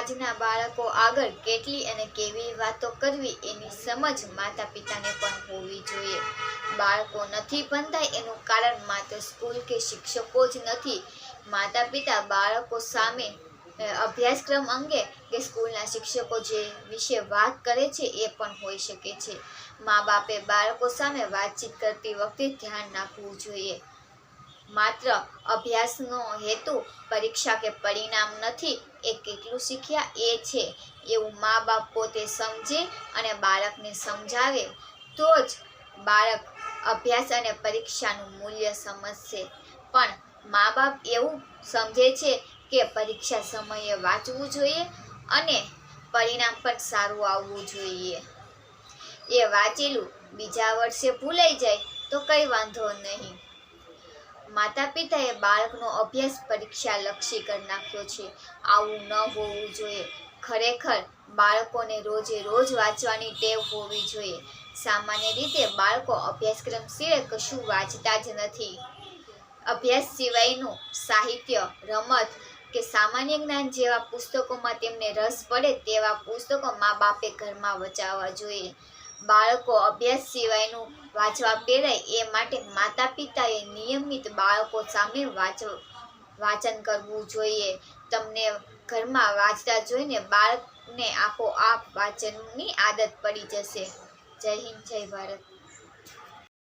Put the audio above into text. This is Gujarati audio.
આજના બાળકો આગળ કેટલી અને કેવી વાતો કરવી એની સમજ માતા પિતાને પણ હોવી જોઈએ. બાળકો નથી ભણતા એનું કારણ માત્ર સ્કૂલ કે શિક્ષકો જ નથી. માતા પિતા બાળકો સામે અભ્યાસક્રમ અંગે કે સ્કૂલના શિક્ષકો જે વિશે વાત કરે છે એ પણ હોઈ શકે છે. મા બાપે બાળકો સામે વાતચીત કરતી વખતે ધ્યાન રાખવું જોઈએ. માત્ર અભ્યાસનો હેતુ પરીક્ષા કે પરિણામ નથી, એ કેટલું શીખ્યા એ છે એવું મા બાપ પોતે સમજે અને બાળકને સમજાવે તો જ બાળક અભ્યાસ અને પરીક્ષાનું મૂલ્ય સમજશે. પણ મા બાપ એવું સમજે છે કે પરીક્ષા સમયે વાંચવું જોઈએ અને પરિણામ પણ સારું આવવું જોઈએ. એ વાંચેલું બીજા વર્ષે ભૂલાઈ જાય તો કંઈ વાંધો નહીં. માતા પિતાએ બાળકનો અભ્યાસ પરીક્ષા લક્ષી કરી નાખ્યો છે. આવું ન હોવું જોઈએ. ખરેખર બાળકોને રોજે રોજ વાંચવાની ટેવ હોવી જોઈએ. સામાન્ય રીતે બાળકો અભ્યાસક્રમ સિવાય કશું વાંચતા જ નથી. અભ્યાસ સિવાયનું સાહિત્ય, રમત કે સામાન્ય જ્ઞાન જેવા પુસ્તકોમાં તેમને રસ પડે તેવા પુસ્તકો મા બાપે ઘરમાં વંચાવવા જોઈએ. બાળકો અભ્યાસ સિવાયનું વાંચવા પ્રેરાય એ માટે માતા પિતાએ નિયમિત બાળકો સામે વાંચન કરવું જોઈએ. તમને ઘરમાં વાંચતા જોઈને બાળકને આપોઆપ વાંચનની આદત પડી જશે. જય હિન્દ, જય ભારત.